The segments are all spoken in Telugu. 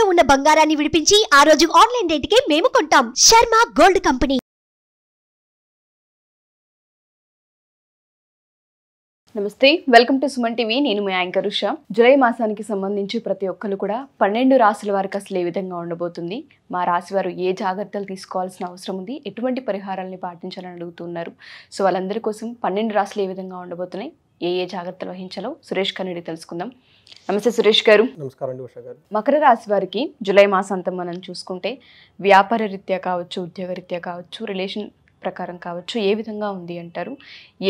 తాకట్టులో ఉన్న బంగారాన్ని విడిపించి ఆ రోజు ఆన్లైన్ రేటుకే మేము కొంటాం. Sharma gold company. నమస్తే, వెల్కమ్ టు సుమన్ టీవీ. నేను మీ యాంకర్ ఉషా. జూలై మాసానికి సంబంధించి ప్రతి ఒక్కరు కూడా 12 రాశుల వారికి అసలు ఏ విధంగా ఉండబోతుంది, మా రాశి వారు ఏ జాగ్రత్తలు తీసుకోవాల్సిన అవసరం ఉంది, ఎటువంటి పరిహారాలని పాటించాలని అడుగుతున్నారు. సో వాళ్ళందరి కోసం 12 రాశులు ఏ విధంగా ఉండబోతున్నాయి, ఏ జాగ్రత్తలు వహించాలో సురేష్ గారిని తెలుసుకుందాం. నమస్తే సురేష్ గారు. నమస్కారం అండి ఉషా గారు. మకర రాశి వారికి జూలై మాసాంతం మనం చూసుకుంటే వ్యాపార రీత్యా కావచ్చు, ఉద్యోగ రీత్యా కావచ్చు, రిలేషన్ ప్రకారం కావచ్చు, ఏ విధంగా ఉంది అంటారు?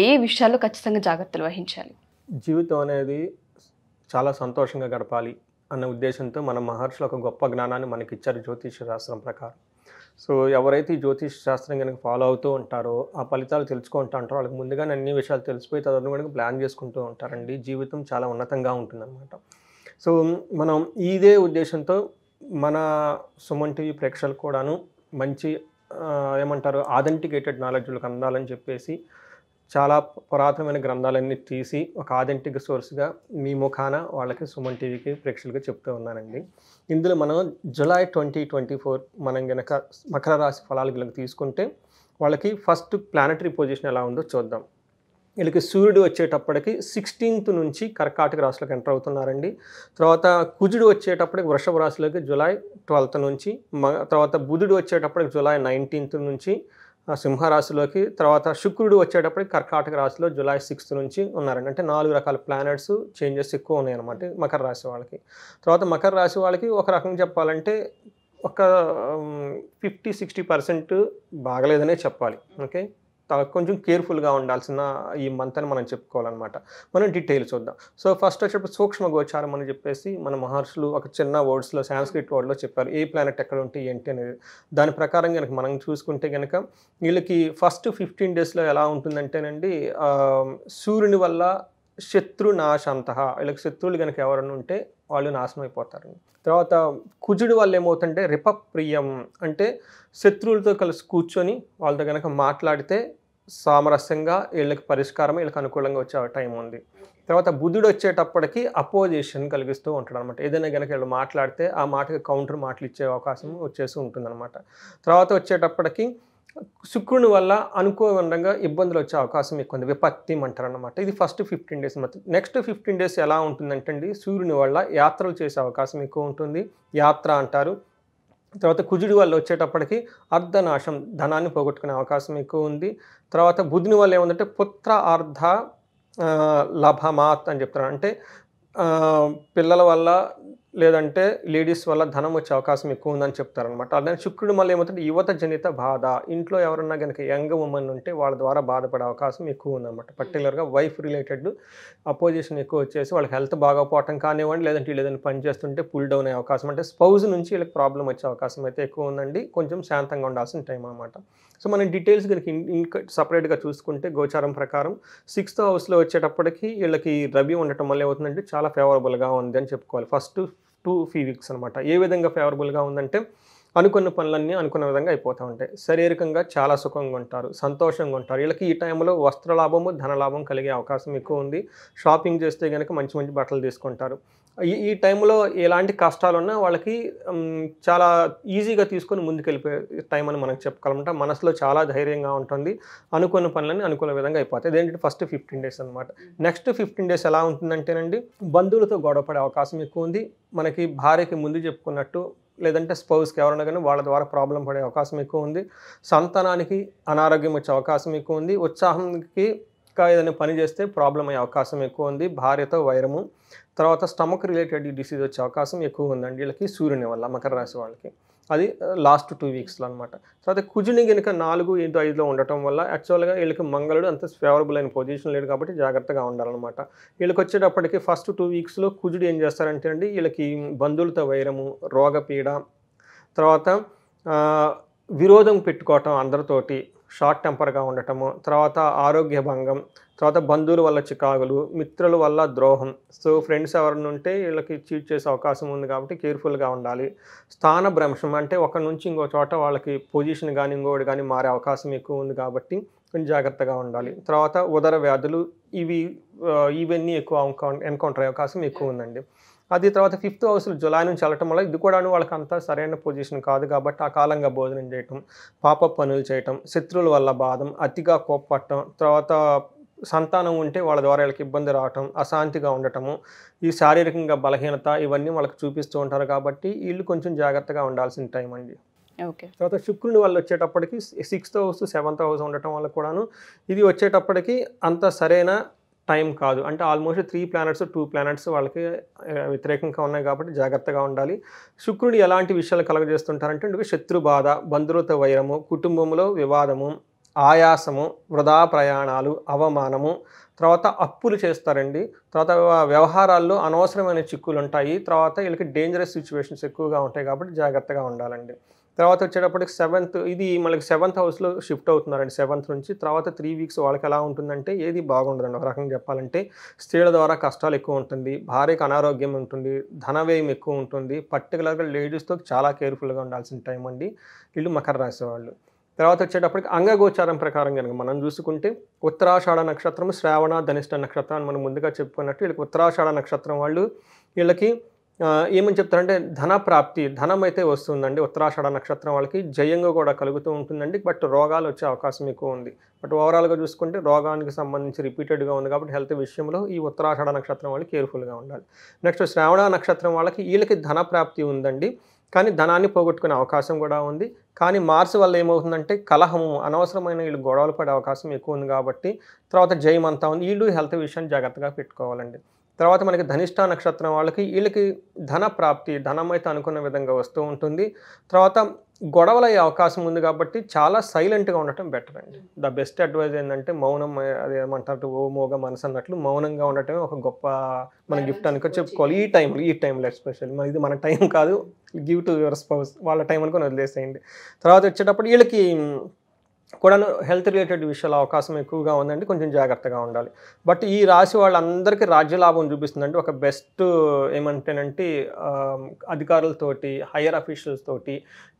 ఏ విషయాల్లో ఖచ్చితంగా జాగ్రత్తలు వహించాలి? జీవితం అనేది చాలా సంతోషంగా గడపాలి అన్న ఉద్దేశంతో మన మహర్షులు ఒక గొప్ప జ్ఞానాన్ని మనకి ఇచ్చారు జ్యోతిష శాస్త్రం ప్రకారం. సో ఎవరైతే ఈ జ్యోతిష శాస్త్రం కనుక ఫాలో అవుతూ ఉంటారో, ఆ ఫలితాలు తెలుసుకుంటూ ఉంటారో, వాళ్ళకి ముందుగానే అన్ని విషయాలు తెలిసిపోయి తదనుగుణంగా ప్లాన్ చేసుకుంటూ ఉంటారండి. జీవితం చాలా ఉన్నతంగా ఉంటుందన్నమాట. సో మనం ఇదే ఉద్దేశంతో మన సుమన్ టీవీ ప్రేక్షకులు కూడాను మంచి ఏమంటారు ఆథెంటికేటెడ్ నాలెడ్జ్లకు అందాలని చెప్పేసి చాలా పురాతనమైన గ్రంథాలన్నీ తీసి ఒక ఆథెంటిక్ సోర్స్గా మీ ముఖాన వాళ్ళకి సుమన్ టీవీకి ప్రేక్షకులుగా చెప్తూ ఉన్నానండి. ఇందులో మనం జూలై 2024 మనం కనుక మకర రాశి ఫలాలు కనుక తీసుకుంటే వాళ్ళకి ఫస్ట్ ప్లానటరీ పొజిషన్ ఎలా ఉందో చూద్దాం. వీళ్ళకి సూర్యుడు వచ్చేటప్పటికి 16th నుంచి కర్కాటక రాశిలోకి ఎంటర్ అవుతున్నారండి. తర్వాత కుజుడు వచ్చేటప్పటికి వృషభ రాశిలోకి జూలై 12th నుంచి, తర్వాత బుధుడు వచ్చేటప్పటికి జూలై 19th నుంచి సింహరాశిలోకి, తర్వాత శుక్రుడు వచ్చేటప్పటికి కర్కాటక రాశిలో జూలై 6th నుంచి ఉన్నారండి. అంటే 4 రకాల ప్లానెట్స్ చేంజెస్ ఎక్కువ ఉన్నాయన్నమాట మకర రాశి వాళ్ళకి. తర్వాత మకర రాశి వాళ్ళకి ఒక రకంగా చెప్పాలంటే ఒక 50-60% బాగలేదనే చెప్పాలి. ఓకే, కొంచెం కేర్ఫుల్గా ఉండాల్సిన ఈ మంత్ అని మనం చెప్పుకోవాలన్నమాట. మనం డీటెయిల్ చూద్దాం. సో ఫస్ట్ వచ్చేటప్పుడు సూక్ష్మ గోచారం అని చెప్పేసి మన మహర్షులు ఒక చిన్న వర్డ్స్లో సాంస్క్రిట్ వర్డ్లో చెప్పారు ఏ ప్లానెట్ ఎక్కడ ఉంటే ఏంటి అనేది. దాని ప్రకారం కనుక మనం చూసుకుంటే కనుక వీళ్ళకి ఫస్ట్ 15 daysలో ఎలా ఉంటుందంటేనండి, సూర్యుని వల్ల శత్రునాశంత, వీళ్ళకి శత్రువులు కనుక ఎవరైనా ఉంటే వాళ్ళు నాశనం అయిపోతారు. తర్వాత కుజుడు వల్ల ఏమవుతుంటే రిపప్రియం, అంటే శత్రువులతో కలిసి కూర్చొని వాళ్ళతో కనుక మాట్లాడితే సామరస్యంగా వీళ్ళకి పరిష్కారం వీళ్ళకి అనుకూలంగా వచ్చే టైం ఉంది. తర్వాత బుధుడు వచ్చేటప్పటికి అపోజిషన్ కలిగిస్తూ ఉంటాడు అనమాట. ఏదైనా కనుక వీళ్ళు మాట్లాడితే ఆ మాటకి కౌంటర్ మాటలు ఇచ్చే అవకాశం వచ్చేసి ఉంటుందన్నమాట. తర్వాత వచ్చేటప్పటికి శుక్రుని వల్ల అనుకోకుండా ఇబ్బందులు వచ్చే అవకాశం ఎక్కువ ఉంది, విపత్తి అంటారు అనమాట. ఇది ఫస్ట్ 15 days మాత్రం. నెక్స్ట్ 15 days ఎలా ఉంటుందంటే అండి, సూర్యుని వల్ల యాత్రలు చేసే అవకాశం ఎక్కువ ఉంటుంది, యాత్ర అంటారు. తర్వాత కుజుడి వల్ల వచ్చేటప్పటికి అర్ధనాశం, ధనాన్ని పోగొట్టుకునే అవకాశం ఎక్కువ ఉంది. తర్వాత బుధుని వల్ల ఏముందంటే పుత్ర అర్ధ లభమాత్ అని చెప్తారు. అంటే పిల్లల వల్ల లేదంటే లేడీస్ వల్ల ధనం వచ్చే అవకాశం ఎక్కువ ఉందని చెప్తారనమాట. అలానే శుక్రుడు మళ్ళీ ఏమవుతుంటే యువత జనిత బాధ, ఇంట్లో ఎవరన్నా కనుక యంగ్ ఉమెన్ ఉంటే వాళ్ళ ద్వారా బాధపడే అవకాశం ఎక్కువ ఉందన్నమాట. పర్టికులర్గా వైఫ్ రిలేటెడ్ అపోజిషన్ ఎక్కువ వచ్చేసి వాళ్ళకి హెల్త్ బాగోపోవటం కానివ్వండి, లేదంటే వీళ్ళు ఏదైనా పని చేస్తుంటే పుల్ డౌన్ అయ్యే అవకాశం, అంటే స్పౌజ్ నుంచి వీళ్ళకి ప్రాబ్లం వచ్చే అవకాశం అయితే ఎక్కువ ఉందండి. కొంచెం శాంతంగా ఉండాల్సిన టైం అనమాట. సో మనం డీటెయిల్స్ కనుక ఇంకా సపరేట్గా చూసుకుంటే గోచారం ప్రకారం 6th హౌస్లో వచ్చేటప్పటికి వీళ్ళకి రవి ఉండటం వల్ల ఏమవుతుందంటే చాలా ఫేవరబుల్గా ఉంది అని చెప్పుకోవాలి. ఫస్ట్ 2 weeks అనమాట. ఏ విధంగా ఫేవరబుల్గా ఉందంటే అనుకున్న పనులన్నీ అనుకున్న విధంగా అయిపోతూ ఉంటాయి. శారీరకంగా చాలా సుఖంగా ఉంటారు, సంతోషంగా ఉంటారు. వీళ్ళకి ఈ టైంలో వస్త్రలాభము ధనలాభం కలిగే అవకాశం ఎక్కువ ఉంది. షాపింగ్ చేస్తే కనుక మంచి మంచి బట్టలు తీసుకుంటారు. ఈ టైంలో ఎలాంటి కష్టాలున్నా వాళ్ళకి చాలా ఈజీగా తీసుకొని ముందుకెళ్ళిపోయే టైం అని మనకు చెప్పుకోవాలంటే మనసులో చాలా ధైర్యంగా ఉంటుంది. అనుకున్న పనులన్నీ అనుకున్న విధంగా అయిపోతాయి. ఇదేంటంటే ఫస్ట్ 15 days అనమాట. నెక్స్ట్ 15 days ఎలా ఉంటుందంటేనండి, బంధువులతో గొడవపడే అవకాశం ఎక్కువ ఉంది. మనకి భార్యకి ముందు చెప్పుకున్నట్టు లేదంటే స్పౌస్కి ఎవరైనా కానీ వాళ్ళ ద్వారా ప్రాబ్లం పడే అవకాశం ఎక్కువ ఉంది. సంతానానికి అనారోగ్యం వచ్చే అవకాశం ఎక్కువ ఉంది. ఉత్సాహంకి ఏదైనా పని చేస్తే ప్రాబ్లం అయ్యే అవకాశం ఎక్కువ ఉంది. భార్యతో వైరము. తర్వాత స్టమక్ రిలేటెడ్ డిసీజ్ వచ్చే అవకాశం ఎక్కువ ఉందండి వీళ్ళకి సూర్యుని వల్ల మకర రాశి వాళ్ళకి. అది లాస్ట్ 2 weeksలో అనమాట. తర్వాత కుజుని కనుక 4, 5లో ఉండటం వల్ల యాక్చువల్గా వీళ్ళకి మంగళుడు అంత ఫేవరబుల్ అయిన పొజిషన్ లేడు కాబట్టి జాగ్రత్తగా ఉండాలన్నమాట. వీళ్ళకి వచ్చేటప్పటికి ఫస్ట్ 2 weeksలో కుజుడు ఏం చేస్తారంటే అండి, వీళ్ళకి బంధువులతో వైరము, రోగపీడ, తర్వాత విరోధం పెట్టుకోవటం అందరితోటి, షార్ట్ టెంపర్గా ఉండటము, తర్వాత ఆరోగ్య భంగం, తర్వాత బంధువుల వల్ల చికాకులు, మిత్రుల వల్ల ద్రోహం. సో ఫ్రెండ్స్ ఎవరైనా ఉంటే వీళ్ళకి చీట్ చేసే అవకాశం ఉంది కాబట్టి కేర్ఫుల్గా ఉండాలి. స్థాన భ్రంశం, అంటే ఒక నుంచి ఇంకో చోట వాళ్ళకి పొజిషన్ కానీ ఇంకోటి కానీ మారే అవకాశం ఎక్కువ ఉంది కాబట్టి కొంచెం జాగ్రత్తగా ఉండాలి. తర్వాత ఉదర వ్యాధులు ఇవన్నీ ఎక్కువ ఎన్కౌంటర్ అయ్యే అవకాశం ఎక్కువ ఉందండి. అది తర్వాత 5th హౌస్లో జులై నుంచి వెళ్ళటం వల్ల ఇది కూడా వాళ్ళకి అంతా సరైన పొజిషన్ కాదు కాబట్టి అకాలంగా భోజనం చేయటం, పాప పనులు చేయటం, శత్రువుల వల్ల బాధం, అతిగా కోప్పట్టడం, తర్వాత సంతానం ఉంటే వాళ్ళ ద్వారా వీళ్ళకి ఇబ్బంది రావటం, అశాంతిగా ఉండటము, ఈ శారీరకంగా బలహీనత ఇవన్నీ వాళ్ళకి చూపిస్తూ ఉంటారు కాబట్టి వీళ్ళు కొంచెం జాగ్రత్తగా ఉండాల్సిన టైం అండి. ఓకే. తర్వాత శుక్రుని వల్ల వచ్చేటప్పటికి 6th హౌస్ 7th హౌస్ ఉండటం వల్ల కూడాను ఇది వచ్చేటప్పటికి అంత సరైన టైం కాదు. అంటే ఆల్మోస్ట్ 3 ప్లానెట్స్ 2 ప్లానెట్స్ వాళ్ళకి వ్యతిరేకంగా ఉన్నాయి కాబట్టి జాగ్రత్తగా ఉండాలి. శుక్రుడు ఎలాంటి విషయాలు కలగజేస్తుంటారంటే శత్రు బాధ, బంధువులతో వైరము, కుటుంబంలో వివాదము, ఆయాసము, వృధా ప్రయాణాలు, అవమానము, తర్వాత అప్పులు చేస్తారండి. తర్వాత వ్యవహారాల్లో అనవసరమైన చిక్కులు ఉంటాయి. తర్వాత వీళ్ళకి డేంజరస్ సిచ్యువేషన్స్ ఎక్కువగా ఉంటాయి కాబట్టి జాగ్రత్తగా ఉండాలండి. తర్వాత వచ్చేటప్పటికి 7th ఇది మనకి 7th హౌస్లో షిఫ్ట్ అవుతున్నారండి 7th నుంచి. తర్వాత 3 వీక్స్ వాళ్ళకి ఎలా ఉంటుందంటే ఏది బాగుండదండి. ఒక రకంగా చెప్పాలంటే స్త్రీల ద్వారా కష్టాలు ఎక్కువ ఉంటుంది, భార్యకు అనారోగ్యం ఉంటుంది, ధన వ్యయం ఎక్కువ ఉంటుంది. పర్టికులర్గా లేడీస్తో చాలా కేర్ఫుల్గా ఉండాల్సిన టైం అండి వీళ్ళు మకర రాశి వాళ్ళు. తర్వాత వచ్చేటప్పటికి అంగగోచారం ప్రకారం కనుక మనం చూసుకుంటే ఉత్తరాషాఢ నక్షత్రం, శ్రావణ, ధనిష్ట నక్షత్రం మనం ముందుగా చెప్పుకున్నట్టు వీళ్ళకి ఉత్తరాషాఢ నక్షత్రం వాళ్ళు వీళ్ళకి ఏమని చెప్తారంటే ధన ప్రాప్తి, ధనం అయితే వస్తుందండి. ఉత్తరాషాఢ నక్షత్రం వాళ్ళకి జయంగా కూడా కలుగుతూ ఉంటుందండి. బట్ రోగాలు వచ్చే అవకాశం ఎక్కువ ఉంది. బట్ ఓవరాల్గా చూసుకుంటే రోగానికి సంబంధించి రిపీటెడ్గా ఉంది కాబట్టి హెల్త్ విషయంలో ఈ ఉత్తరాషాఢ నక్షత్రం వాళ్ళు కేర్ఫుల్గా ఉండాలి. నెక్స్ట్ శ్రావణ నక్షత్రం వాళ్ళకి వీళ్ళకి ధన ప్రాప్తి ఉందండి, కానీ ధనాన్ని పోగొట్టుకునే అవకాశం కూడా ఉంది. కానీ మార్స్ వల్ల ఏమవుతుందంటే కలహము, అనవసరమైన వీళ్ళు గొడవలు పడే అవకాశం ఎక్కువ ఉంది కాబట్టి తర్వాత జయం అంతా ఉంది. వీళ్ళు హెల్త్ విషయాన్ని జాగ్రత్తగా పెట్టుకోవాలండి. తర్వాత మనకి ధనిష్ట నక్షత్రం వాళ్ళకి వీళ్ళకి ధన ప్రాప్తి, ధనం అయితే అనుకున్న విధంగా వస్తూ ఉంటుంది. తర్వాత గొడవలు అయ్యే అవకాశం ఉంది కాబట్టి చాలా సైలెంట్గా ఉండటం బెటర్ అండి. ద బెస్ట్ అడ్వైజ్ ఏంటంటే మౌనం, అది ఏమంటారు ఓ మోగ మనసు అన్నట్లు మౌనంగా ఉండటమే ఒక గొప్ప మన గిఫ్ట్ అనుకో చెప్పుకోవాలి. ఈ టైంలో ఎస్పెషల్లీ ఇది మన టైం కాదు, గివ్ టు యువర్ స్పౌస్, వాళ్ళ టైం అనుకుని వదిలేసేయండి. తర్వాత వచ్చేటప్పుడు వీళ్ళకి కూడా హెల్త్ రిలేటెడ్ విషయాల అవకాశం ఎక్కువగా ఉందండి, కొంచెం జాగ్రత్తగా ఉండాలి. బట్ ఈ రాశి వాళ్ళందరికీ రాజ్యలాభం చూపిస్తుందండి. ఒక బెస్ట్ ఏమంటేనంటే అధికారులతోటి, హయ్యర్ అఫీషియల్స్ తోటి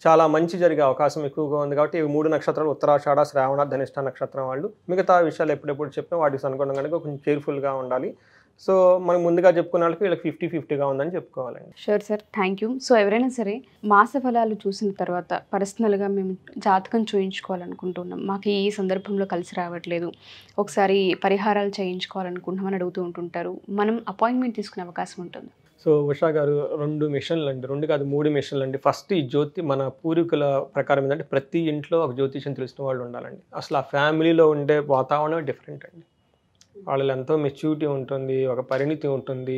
చాలా మంచి జరిగే అవకాశం ఎక్కువగా ఉంది కాబట్టి 3 నక్షత్రాలు ఉత్తరాషాఢ, శ్రావణ, ధనిష్ట నక్షత్రం వాళ్ళు మిగతా విషయాలు ఎప్పుడెప్పుడు చెప్పినా వాటికి అనుగుణంగా కొంచెం కేర్ఫుల్గా ఉండాలి. సో మనం ముందుగా చెప్పుకున్న వాళ్ళకి వీళ్ళకి 50-50గా ఉందని చెప్పుకోవాలండి. Sure sir, thank you. So ఎవరైనా సరే మాస ఫలాలు చూసిన తర్వాత పర్సనల్గా మేము జాతకం చూయించుకోవాలనుకుంటున్నాం, మాకు ఈ సందర్భంలో కలిసి రావట్లేదు, ఒకసారి పరిహారాలు చేయించుకోవాలనుకుంటున్నామని అడుగుతూ ఉంటుంటారు, మనం అపాయింట్మెంట్ తీసుకునే అవకాశం ఉంటుంది? సో ఉషా గారు 2 మిషన్లు అండి, 2 కాదు 3 మిషన్లు అండి. ఫస్ట్ ఈ జ్యోతి మన పూర్వీకుల ప్రకారం ఏంటంటే ప్రతి ఇంట్లో ఒక జ్యోతిష్యం తెలిసిన వాళ్ళు ఉండాలండి. అసలు ఆ ఫ్యామిలీలో ఉండే వాతావరణం డిఫరెంట్ అండి. వాళ్ళలో ఎంతో మెచ్యూరిటీ ఉంటుంది, ఒక పరిణితి ఉంటుంది,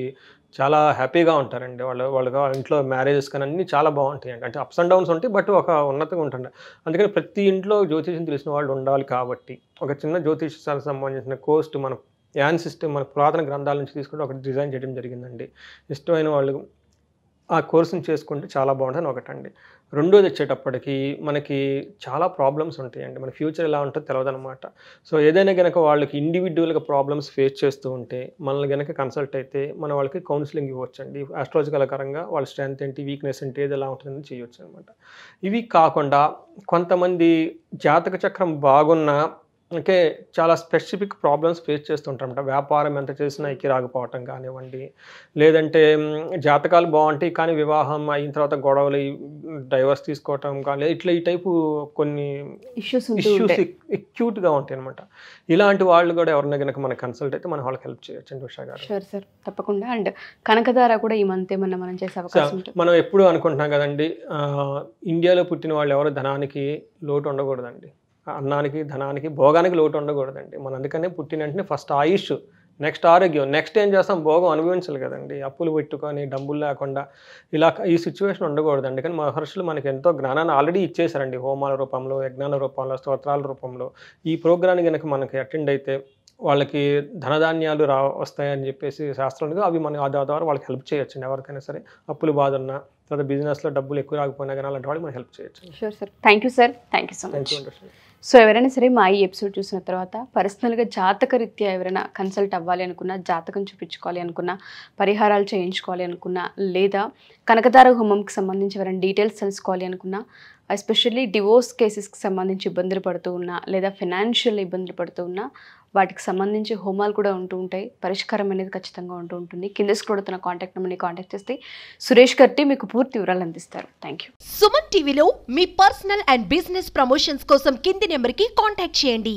చాలా హ్యాపీగా ఉంటారండి. వాళ్ళ ఇంట్లో మ్యారేజెస్ కానీ అన్నీ చాలా బాగుంటాయండి. అంటే అప్స్ అండ్ డౌన్స్ ఉంటాయి బట్ ఒక ఉన్నతంగా ఉంటుంది. అందుకని ప్రతి ఇంట్లో జ్యోతిష్యం తెలిసిన వాళ్ళు ఉండాలి కాబట్టి ఒక చిన్న జ్యోతిష్యానికి సంబంధించిన కోర్స్ మన యాన్ సిస్టమ్ మన పురాతన గ్రంథాల నుంచి తీసుకుంటే ఒకటి డిజైన్ చేయడం జరిగిందండి. ఇష్టమైన వాళ్ళు ఆ కోర్సుని చేసుకుంటే చాలా బాగుంటుంది ఒకటండి. రెండోది వచ్చేటప్పటికి మనకి చాలా ప్రాబ్లమ్స్ ఉంటాయండి. మన ఫ్యూచర్ ఎలా ఉంటుందో తెలియదన్నమాట. సో ఏదైనా కనుక వాళ్ళకి ఇండివిజువల్గా ప్రాబ్లమ్స్ ఫేస్ చేస్తూ ఉంటే మనల్ని కనుక కన్సల్ట్ అయితే మనం వాళ్ళకి కౌన్సిలింగ్ ఇవ్వచ్చండి. ఆస్ట్రాలజికల్ పరంగా వాళ్ళ స్ట్రెంత్ ఏంటి, వీక్నెస్ ఏంటి, ఏది ఎలా ఉంటుందని చేయొచ్చు అనమాట. ఇవి కాకుండా కొంతమంది జాతక చక్రం బాగున్నా అంటే చాలా స్పెసిఫిక్ ప్రాబ్లమ్స్ ఫేస్ చేస్తుంటారన్నమాట. వ్యాపారం ఎంత చేసినా ఎక్కి రాకపోవటం కానివ్వండి, లేదంటే జాతకాలు బాగుంటాయి కానీ వివాహం అయిన తర్వాత గొడవలు, డైవర్స్ తీసుకోవటం కానీ ఇట్లా ఈ టైపు కొన్ని ఇష్యూస్ ఎక్యూట్గా ఉంటాయి అనమాట. ఇలాంటి వాళ్ళు కూడా ఎవరైనా కనుక మనకు కన్సల్ట్ అయితే మనం వాళ్ళకి హెల్ప్ చేయొచ్చు అండి ఉషా గారు. షూర్ సార్, తప్పకుండా. అండ్ కనకదార కూడా ఈ మంత్ ఏమన్నా మనం చేసే అవకాశం ఉంటుంది? మనం ఎప్పుడు అనుకుంటున్నాం కదండి, ఇండియాలో పుట్టిన వాళ్ళు ఎవరు ధనానికి లోటు ఉండకూడదండి, అన్నానికి, ధనానికి, భోగానికి లోటు ఉండకూడదండి. మనం అందుకనే పుట్టిన వెంటనే ఫస్ట్ ఆయుష్, నెక్స్ట్ ఆరోగ్యం, నెక్స్ట్ ఏం చేస్తాం, భోగం అనుభవించాలి కదండి. అప్పులు పెట్టుకొని డబ్బులు లేకుండా ఇలా ఈ సిచ్యువేషన్ ఉండకూడదండి. కానీ మహర్షులు మనకి ఎంతో జ్ఞానాన్ని ఆల్రెడీ ఇచ్చేసారండి, హోమాల రూపంలో, యజ్ఞాల రూపంలో, స్తోత్రాల రూపంలో. ఈ ప్రోగ్రామ్ని కనుక మనకి అటెండ్ అయితే వాళ్ళకి ధనధాన్యాలు వస్తాయని చెప్పేసి శాస్త్రాలుగా అవి మన ద్వారా వాళ్ళకి హెల్ప్ చేయొచ్చండి. ఎవరికైనా సరే అప్పులు బాధ ఉన్నా, తర్వాత బిజినెస్లో డబ్బులు ఎక్కువ రాకపోయినా కానీ అలాంటి వాళ్ళకి మనం హెల్ప్ చేయొచ్చు. Sure sir, thank you sir, thank you so much. So ఎవరైనా సరే మా ఈ ఎపిసోడ్ చూసిన తర్వాత పర్సనల్గా జాతక రీత్యా ఎవరైనా కన్సల్ట్ అవ్వాలి అనుకున్నా, జాతకం చూపించుకోవాలి అనుకున్నా, పరిహారాలు చేయించుకోవాలి అనుకున్నా, లేదా కనకదార హోమంకి సంబంధించి ఎవరైనా డీటెయిల్స్ తెలుసుకోవాలి అనుకున్నా ఎస్పెషల్లీ డివోర్స్ కేసెస్కి సంబంధించి ఇబ్బందులు పడుతూ ఉన్నా లేదా ఫినాన్షియల్ ఇబ్బందులు పడుతూ ఉన్నా వాటికి సంబంధించి హోమాలు కూడా ఉంటూ ఉంటాయి. పరిష్కారం అనేది ఖచ్చితంగా ఉంటూ ఉంటుంది. కింద స్క్రోల్ తన కాంటాక్ట్ నెంబర్ని కాంటాక్ట్ చేస్తే సురేష్ గట్టి మీకు పూర్తి వివరాలు అందిస్తారు. Thank you. సుమన్ టీవీలో మీ పర్సనల్ అండ్ బిజినెస్ ప్రమోషన్స్ కోసం కింది నెంబర్కి కాంటాక్ట్ చేయండి.